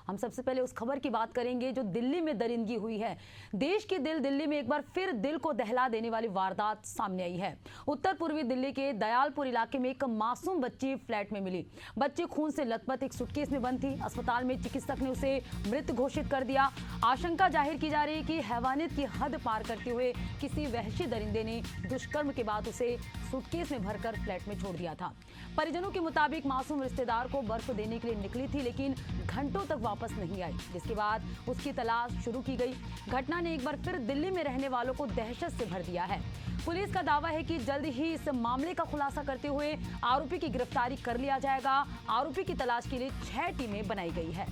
हम सबसे पहले उस खबर की बात करेंगे जो दिल्ली में दरिंदगी हुई है। देश के दिल्ली में एक बार फिर दिल को दहला देने वाली वारदात सामने आई है। उत्तर पूर्वी दिल्ली के दयालपुर इलाके में एक मासूम बच्ची फ्लैट में मिली। बच्ची खून से लथपथ एक सूटकेस में बंद थी। अस्पताल में चिकित्सक ने उसे मृत घोषित कर दिया। आशंका जाहिर की जा रही है कि हैवानियत की हद पार करते हुए किसी वहशी दरिंदे ने दुष्कर्म के बाद उसे सूटकेस में भरकर फ्लैट में छोड़ दिया था। परिजनों के मुताबिक मासूम रिश्तेदार को बर्फ देने के लिए निकली थी, लेकिन घंटों तक वापस नहीं आई, जिसके बाद उसकी तलाश शुरू की गई। घटना ने एक बार फिर दिल्ली में रहने वालों को दहशत से भर दिया है। पुलिस का दावा है कि जल्द ही इस मामले का खुलासा करते हुए आरोपी की गिरफ्तारी कर लिया जाएगा। आरोपी की तलाश के लिए 6 टीमें बनाई गई है।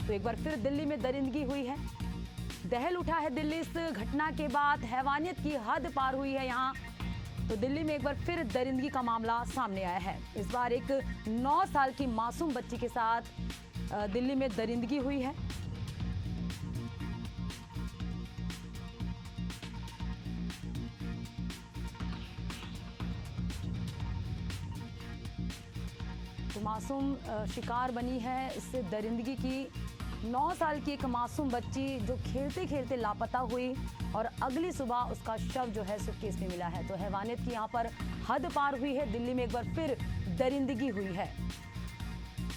तो एक बार फिर दिल्ली में दरिंदगी हुई है, दहल उठा है दिल्ली। इस घटना के बाद हैवानियत की हद पार हुई है यहाँ। तो दिल्ली में एक बार फिर दरिंदगी का मामला सामने आया है। इस बार एक 9 साल की मासूम बच्ची के साथ दिल्ली में दरिंदगी हुई है। तो मासूम शिकार बनी है इस दरिंदगी की। 9 साल की एक मासूम बच्ची जो खेलते खेलते लापता हुई और अगली सुबह उसका शव जो है सूटकेस में मिला है। तो हैवानियत की यहाँ पर हद पार हुई है। दिल्ली में एक बार फिर दरिंदगी हुई है।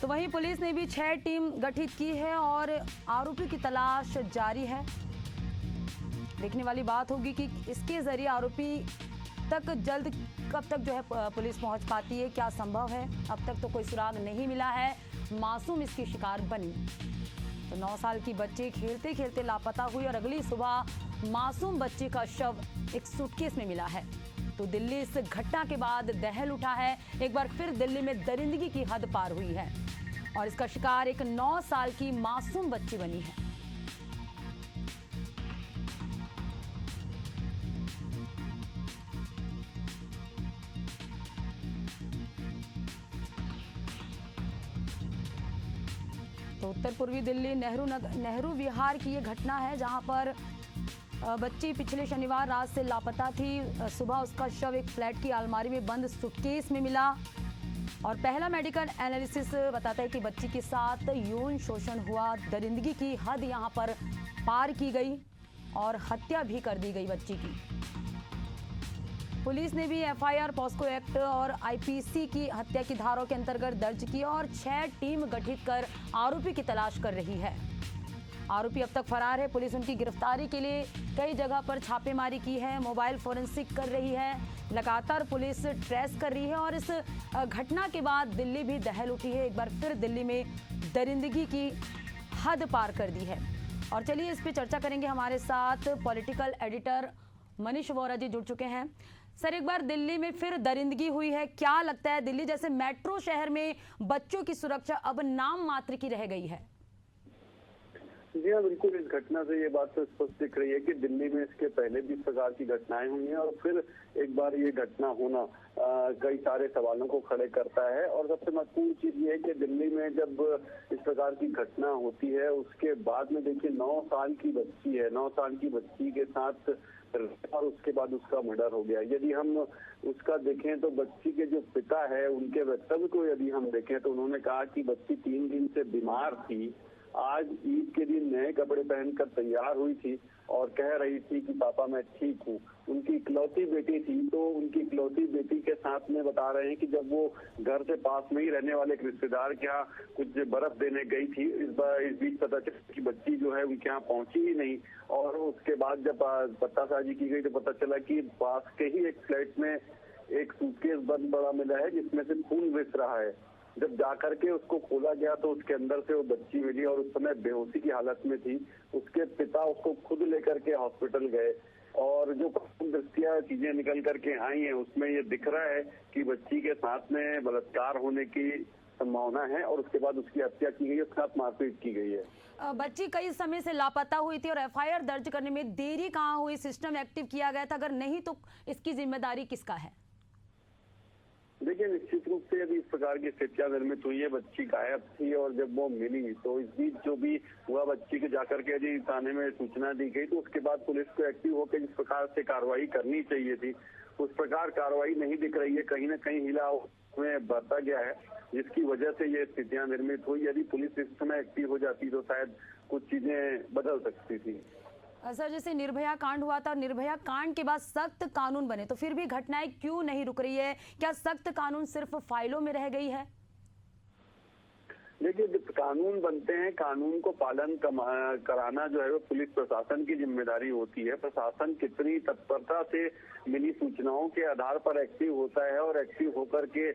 तो वहीं पुलिस ने भी 6 टीम गठित की है और आरोपी की तलाश जारी है। देखने वाली बात होगी कि इसके जरिए आरोपी तक जल्द कब तक जो है पुलिस पहुंच पाती है, क्या संभव है। अब तक तो कोई सुराग नहीं मिला है, मासूम इसकी शिकार बनी। तो 9 साल की बच्ची खेलते खेलते लापता हुई और अगली सुबह मासूम बच्ची का शव एक सूटकेस में मिला है। तो दिल्ली इस घटना के बाद दहल उठा है। एक बार फिर दिल्ली में दरिंदगी की हद पार हुई है और इसका शिकार एक 9 साल की मासूम बच्ची बनी है। तो उत्तर पूर्वी दिल्ली नेहरू विहार की ये घटना है, जहां पर बच्ची पिछले शनिवार रात से लापता थी। सुबह उसका शव एक फ्लैट की अलमारी में बंद सूटकेस में मिला और पहला मेडिकल एनालिसिस बताता है कि बच्ची के साथ यौन शोषण हुआ। दरिंदगी की हद यहां पर पार की गई और हत्या भी कर दी गई बच्ची की। पुलिस ने भी एफआईआर पॉस्को एक्ट और आईपीसी की हत्या की धाराओं के अंतर्गत दर्ज की और 6 टीम गठित कर आरोपी की तलाश कर रही है। आरोपी अब तक फरार है। पुलिस उनकी गिरफ्तारी के लिए कई जगह पर छापेमारी की है, मोबाइल फोरेंसिक कर रही है, लगातार पुलिस ट्रेस कर रही है और इस घटना के बाद दिल्ली भी दहल उठी है। एक बार फिर दिल्ली में दरिंदगी की हद पार कर दी है। और चलिए इस पे चर्चा करेंगे। हमारे साथ पॉलिटिकल एडिटर मनीष वोरा जी जुड़ चुके हैं। सर, एक बार दिल्ली में फिर दरिंदगी हुई है, क्या लगता है दिल्ली जैसे मेट्रो शहर में बच्चों की सुरक्षा अब नाम मात्र की रह गई है? जी हाँ, बिल्कुल। इस घटना से ये बात तो स्पष्ट दिख रही है कि दिल्ली में इसके पहले भी इस प्रकार की घटनाएं हुई हैं और फिर एक बार ये घटना होना कई सारे सवालों को खड़े करता है। और सबसे महत्वपूर्ण चीज ये है कि दिल्ली में जब इस प्रकार की घटना होती है उसके बाद में देखिए 9 साल की बच्ची है, 9 साल की बच्ची के साथ और उसके बाद उसका मर्डर हो गया। यदि हम उसका देखें तो बच्ची के जो पिता है उनके वक्तव्य को यदि हम देखें तो उन्होंने कहा कि बच्ची 3 दिन से बीमार थी। आज ईद के दिन नए कपड़े पहनकर तैयार हुई थी और कह रही थी कि पापा मैं ठीक हूँ। उनकी इकलौती बेटी थी, तो उनकी इकलौती बेटी के साथ में बता रहे हैं कि जब वो घर से पास में ही रहने वाले एक रिश्तेदार के यहाँ कुछ बर्फ देने गई थी, इस बीच पता चला कि बच्ची जो है उनके यहाँ पहुंची ही नहीं। और उसके बाद जब पतासाजी की गई तो पता चला कि पास के ही एक फ्लैट में एक सूटकेस बंद पड़ा मिला है जिसमें से खून रिस रहा है। जब जाकर के उसको खोला गया तो उसके अंदर से वो बच्ची मिली और उस समय बेहोशी की हालत में थी। उसके पिता उसको खुद लेकर के हॉस्पिटल गए और जो दृष्टिया चीजें निकल करके आई हैं उसमें ये दिख रहा है कि बच्ची के साथ में बलात्कार होने की संभावना है और उसके बाद उसकी हत्या की गई है, उसके साथ मारपीट की गई है। बच्ची कई समय से लापता हुई थी और एफआईआर दर्ज करने में देरी कहाँ हुई? सिस्टम एक्टिव किया गया था, अगर नहीं तो इसकी जिम्मेदारी किसका है? देखिए, निश्चित रूप से यदि इस प्रकार की स्थितियां निर्मित हुई है, बच्ची गायब थी और जब वो मिली तो इस बीच जो भी हुआ, बच्ची को जाकर के यदि थाने में सूचना दी गई तो उसके बाद पुलिस को एक्टिव होकर जिस प्रकार से कार्रवाई करनी चाहिए थी उस प्रकार कार्रवाई नहीं दिख रही है। कहीं न कहीं हिला में बरता गया है, जिसकी वजह से ये स्थितियां निर्मित हुई। यदि पुलिस इस समय एक्टिव हो जाती तो शायद कुछ चीजें बदल सकती थी। सर, जैसे निर्भया कांड हुआ था और निर्भया कांड के बाद सख्त कानून बने, तो फिर भी घटनाएं क्यों नहीं रुक रही है? क्या सख्त कानून सिर्फ फाइलों में रह गई है? देखिए, कानून बनते हैं, कानून को पालन कराना जो है वो पुलिस प्रशासन की जिम्मेदारी होती है। प्रशासन कितनी तत्परता से मिली सूचनाओं के आधार पर एक्टिव होता है और एक्टिव होकर के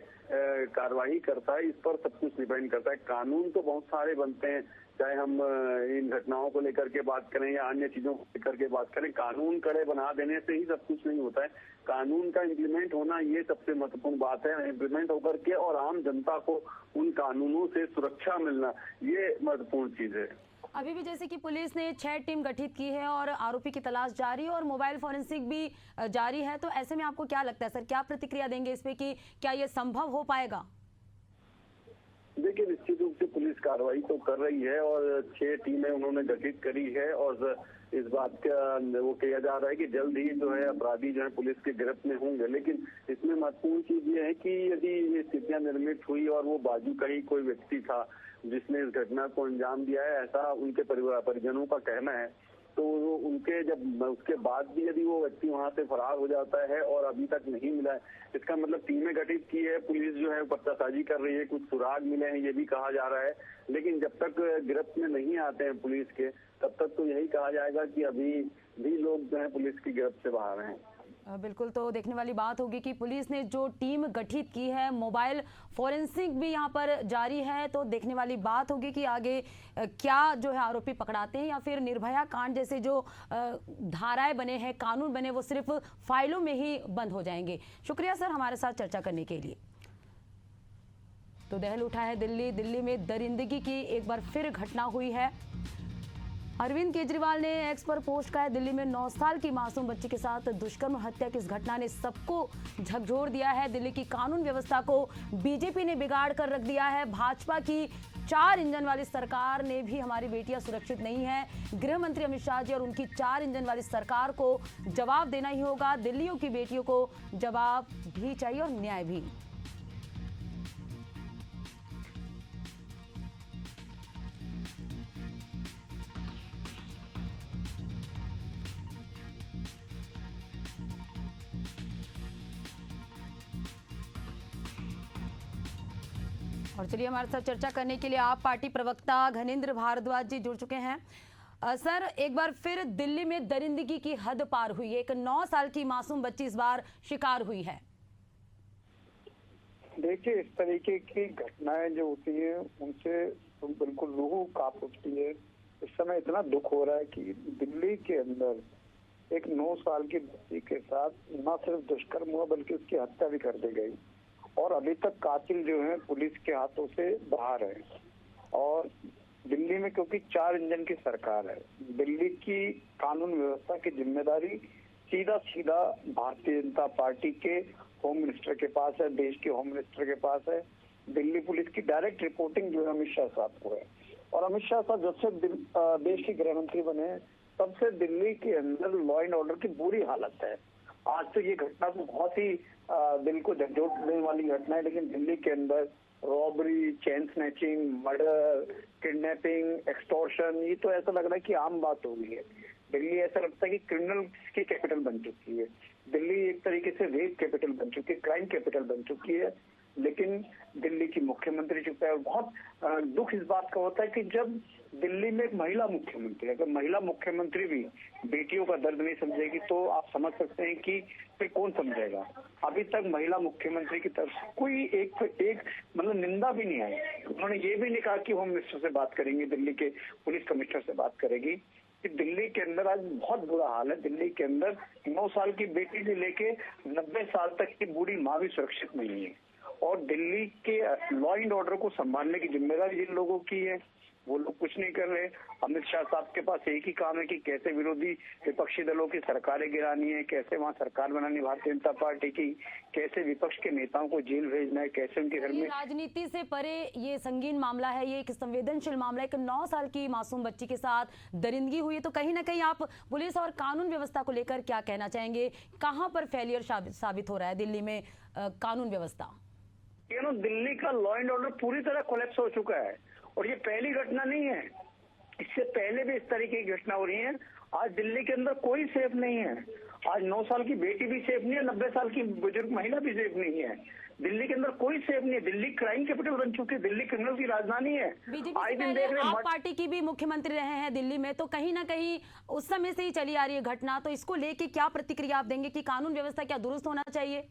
कार्रवाई करता है, इस पर सब कुछ डिपेंड करता है। कानून तो बहुत सारे बनते हैं, चाहे हम इन घटनाओं को लेकर के बात करें या अन्य चीजों को लेकर के बात करें। कानून कड़े बना देने से ही सब कुछ नहीं होता है, कानून का इम्प्लीमेंट होना ये सबसे महत्वपूर्ण बात है। इम्प्लीमेंट होकर के और आम जनता को उन कानूनों से सुरक्षा मिलना, ये महत्वपूर्ण चीज है। अभी भी जैसे कि पुलिस ने 6 टीम गठित की है और आरोपी की तलाश जारी है और मोबाइल फॉरेंसिक भी जारी है, तो ऐसे में आपको क्या लगता है सर, क्या प्रतिक्रिया देंगे इस पे कि क्या ये संभव हो पाएगा? देखिए, निश्चित रूप से पुलिस कार्रवाई तो कर रही है और 6 टीमें उन्होंने गठित करी है और इस बात का वो किया जा रहा है कि जल्द ही जो है अपराधी जो है पुलिस के गिरफ्त में होंगे। लेकिन इसमें महत्वपूर्ण चीज ये है कि यदि ये स्थितियां निर्मित हुई और वो बाजू का ही कोई व्यक्ति था जिसने इस घटना को अंजाम दिया है, ऐसा उनके परिजनों का कहना है, तो उनके जब उसके बाद भी यदि वो व्यक्ति वहां से फरार हो जाता है और अभी तक नहीं मिला है, इसका मतलब टीमें गठित की है, पुलिस जो है पत्तासाजी कर रही है, कुछ सुराग मिले हैं ये भी कहा जा रहा है। लेकिन जब तक गिरफ्त में नहीं आते हैं पुलिस के, तब तक तो यही कहा जाएगा कि अभी भी लोग जो है पुलिस की गिरफ्त से बाहर हैं। बिल्कुल, तो देखने वाली बात होगी कि पुलिस ने जो टीम गठित की है, मोबाइल फॉरेंसिक भी यहाँ पर जारी है, तो देखने वाली बात होगी कि आगे क्या जो है आरोपी पकड़ाते हैं या फिर निर्भया कांड जैसे जो धाराएं बने हैं, कानून बने, वो सिर्फ फाइलों में ही बंद हो जाएंगे। शुक्रिया सर हमारे साथ चर्चा करने के लिए। तो दहल उठा है दिल्ली में दरिंदगी की एक बार फिर घटना हुई है। अरविंद केजरीवाल ने एक्स पर पोस्ट किया है, दिल्ली में 9 साल की मासूम बच्ची के साथ दुष्कर्म हत्या की इस घटना ने सबको झकझोर दिया है। दिल्ली की कानून व्यवस्था को बीजेपी ने बिगाड़ कर रख दिया है। भाजपा की 4 इंजन वाली सरकार ने भी हमारी बेटियां सुरक्षित नहीं है। गृह मंत्री अमित शाह जी और उनकी 4 इंजन वाली सरकार को जवाब देना ही होगा। दिल्लियों की बेटियों को जवाब भी चाहिए और न्याय भी। और चलिए हमारे साथ चर्चा करने के लिए आप पार्टी प्रवक्ता घनेंद्र भारद्वाज जी जुड़ चुके हैं। सर, एक बार फिर दिल्ली में दरिंदगी की हद पार हुई है। एक 9 साल की मासूम बच्ची इस बार शिकार हुई है। देखिए, इस तरीके की घटनाएं जो होती हैं उनसे तो बिल्कुल रूह कांप उठती है। इस समय इतना दुख हो रहा है कि दिल्ली के अंदर एक 9 साल की बच्ची के साथ न सिर्फ दुष्कर्म हुआ बल्कि उसकी हत्या भी कर दी गई और अभी तक कातिल जो है पुलिस के हाथों से बाहर है। और दिल्ली में क्योंकि 4 इंजन की सरकार है, दिल्ली की कानून व्यवस्था की जिम्मेदारी सीधा सीधा भारतीय जनता पार्टी के होम मिनिस्टर के पास है, देश के होम मिनिस्टर के पास है। दिल्ली पुलिस की डायरेक्ट रिपोर्टिंग जो है अमित शाह साहब को है। और अमित शाह साहब जब से देश के गृह मंत्री बने तब से दिल्ली के अंदर लॉ एंड ऑर्डर की बुरी हालत है। आज तो ये घटना तो बहुत ही दिल को झकझोर देने वाली घटना है, लेकिन दिल्ली के अंदर robbery, chain snatching, murder, kidnapping, extortion, ये तो ऐसा लग रहा है कि आम बात हो गई है। दिल्ली ऐसा लगता है कि क्रिमिनल की कैपिटल बन चुकी है। दिल्ली एक तरीके से रेप कैपिटल बन चुकी है, क्राइम कैपिटल बन चुकी है। लेकिन दिल्ली की मुख्यमंत्री चुप है। और बहुत दुख इस बात का होता है कि जब दिल्ली में एक महिला मुख्यमंत्री, अगर महिला मुख्यमंत्री भी बेटियों का दर्द नहीं समझेगी तो आप समझ सकते हैं कि फिर कौन समझेगा। अभी तक महिला मुख्यमंत्री की तरफ से कोई एक मतलब निंदा भी नहीं आई। उन्होंने ये भी नहीं कहा कि होम मिनिस्टर से बात करेंगे, दिल्ली के पुलिस कमिश्नर से बात करेगी। कि दिल्ली के अंदर आज बहुत बुरा हाल है। दिल्ली के अंदर 9 साल की बेटी से लेके 90 साल तक की बूढ़ी माँ भी सुरक्षित नहीं है। और दिल्ली के लॉ एंड ऑर्डर को संभालने की जिम्मेदारी जिन लोगों की है वो लोग कुछ नहीं कर रहे। अमित शाह साहब के पास एक ही काम है कि कैसे विरोधी विपक्षी दलों की सरकारें गिरानी है, कैसे वहाँ सरकार बनानी भारतीय जनता पार्टी की, कैसे विपक्ष के नेताओं को जेल भेजना है, कैसे उनके घर में। राजनीति से परे ये संगीन मामला है, ये एक संवेदनशील मामला है। एक 9 साल की मासूम बच्ची के साथ दरिंदगी हुई है, तो कहीं ना कहीं आप पुलिस और कानून व्यवस्था को लेकर क्या कहना चाहेंगे? कहां पर फेलियर साबित हो रहा है दिल्ली में कानून व्यवस्था? दिल्ली का लॉ एंड ऑर्डर पूरी तरह कोलैप्स हो चुका है और ये पहली घटना नहीं है, इससे पहले भी इस तरीके की घटना हो रही है। आज दिल्ली के अंदर कोई सेफ नहीं है। आज 9 साल की बेटी भी सेफ नहीं है, 90 साल की बुजुर्ग महिला भी सेफ नहीं है। दिल्ली के अंदर कोई सेफ नहीं है। दिल्ली क्राइम कैपिटल बन चुकी है, दिल्ली क्रिमिनल की राजधानी है। बीजेपी से पहले आप पार्टी की भी मुख्यमंत्री रहे हैं दिल्ली में, तो कहीं ना कहीं उस समय से ही चली आ रही है घटना, तो इसको लेके क्या प्रतिक्रिया आप देंगे कि कानून व्यवस्था क्या दुरुस्त होना चाहिए?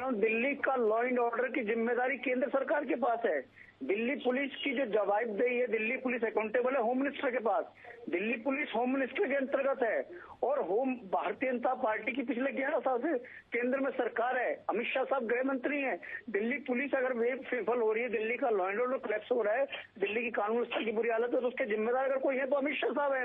दिल्ली का लॉ एंड ऑर्डर की जिम्मेदारी केंद्र सरकार के पास है। दिल्ली पुलिस की जो जवाबदेही है, दिल्ली पुलिस अकाउंटेबल है होम मिनिस्टर के पास। दिल्ली पुलिस होम मिनिस्टर के अंतर्गत है और भारतीय जनता पार्टी की पिछले 11 साल से केंद्र में सरकार है। अमित शाह साहब गृह मंत्री हैं। दिल्ली पुलिस अगर विफल हो रही है, दिल्ली का लॉ एंड ऑर्डर कोलैप्स हो रहा है, दिल्ली की कानून व्यवस्था की बुरी हालत है, तो उसके जिम्मेदार अगर कोई है तो अमित शाह साहब है।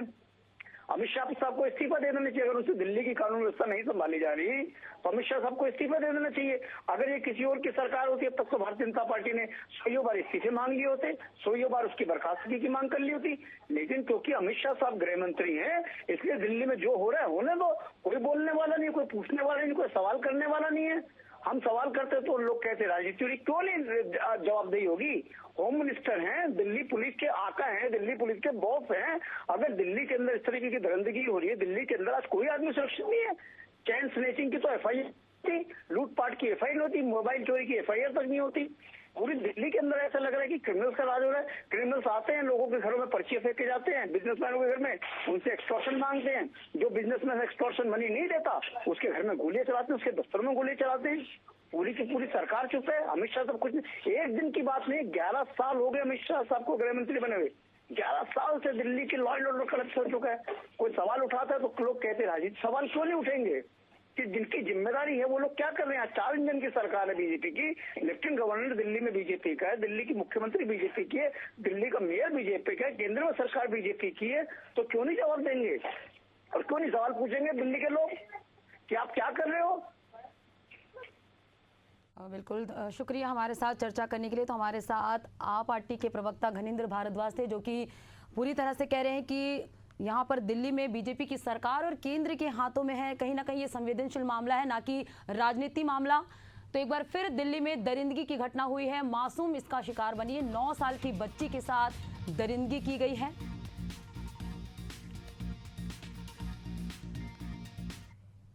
अमित शाह साहब को इस्तीफा दे देना चाहिए। अगर उनसे दिल्ली की कानून व्यवस्था नहीं संभाली जा रही तो अमित शाह साहब को इस्तीफा दे देना चाहिए। अगर ये किसी और की सरकार होती है तब तो भारतीय जनता पार्टी ने 100 बार इस्तीफे मांग लिए होते, 100 बार उसकी बर्खास्तगी की मांग कर ली होती। लेकिन क्योंकि अमित शाह साहब गृह मंत्री हैं, इसलिए दिल्ली में जो हो रहा है होने दो। कोई बोलने वाला नहीं, कोई पूछने वाला नहीं, कोई सवाल करने वाला नहीं है। हम सवाल करते तो लोग कहते राजनीति क्यों नहीं जवाबदेही होगी। होम मिनिस्टर हैं, दिल्ली पुलिस के आका हैं, दिल्ली पुलिस के बॉस हैं। अगर दिल्ली के अंदर इस तरीके की दरिंदगी हो रही है, दिल्ली के अंदर आज कोई आदमी सुरक्षित नहीं है। चैन स्नैचिंग की तो एफआईआर होती, लूटपाट की एफआईआर होती, मोबाइल चोरी की एफआईआर तक नहीं होती। पूरी दिल्ली के अंदर ऐसा लग रहा है कि क्रिमिनल्स का राज हो रहा है। क्रिमिनल्स आते हैं, लोगों के घरों में पर्चियां फेंक के जाते हैं, बिजनेसमैनों के घर में उनसे एक्सटॉर्शन मांगते हैं। जो बिजनेसमैन एक्सटॉर्शन मनी नहीं देता उसके घर में गोलियां चलाते हैं, उसके दफ्तर में गोलियां चलाते हैं। पूरी की पूरी सरकार चुप है। अमित शाह साहब कुछ नहीं, एक दिन की बात नहीं, 11 साल हो गए अमित शाह साहब को गृह मंत्री बने हुए। 11 साल से दिल्ली की लॉ एंड ऑर्डर कोलैप्स हो चुका है। कोई सवाल उठाता है तो लोग कहते राजनीति सवाल क्यों नहीं उठेंगे कि जिनकी जिम्मेदारी है वो लोग क्या कर रहे हैं। 4 इंजन की सरकार है बीजेपी की, लेफ्टिनेंट गवर्नर दिल्ली में बीजेपी का है, दिल्ली की मुख्यमंत्री बीजेपी की है, दिल्ली का मेयर बीजेपी का है, केंद्र में सरकार बीजेपी की है, तो क्यों नहीं जवाब देंगे और क्यों नहीं सवाल पूछेंगे दिल्ली के लोग कि आप क्या कर रहे हो। बिल्कुल, शुक्रिया हमारे साथ चर्चा करने के लिए। तो हमारे साथ आप पार्टी के प्रवक्ता घनिंद्र भारद्वाज थे, जो कि पूरी तरह से कह रहे हैं कि यहाँ पर दिल्ली में बीजेपी की सरकार और केंद्र के हाथों में है। कहीं ना कहीं ये संवेदनशील मामला है, ना कि राजनीति मामला। तो एक बार फिर दिल्ली में दरिंदगी की घटना हुई है, मासूम इसका शिकार बनी है। 9 साल की बच्ची के साथ दरिंदगी की गई है।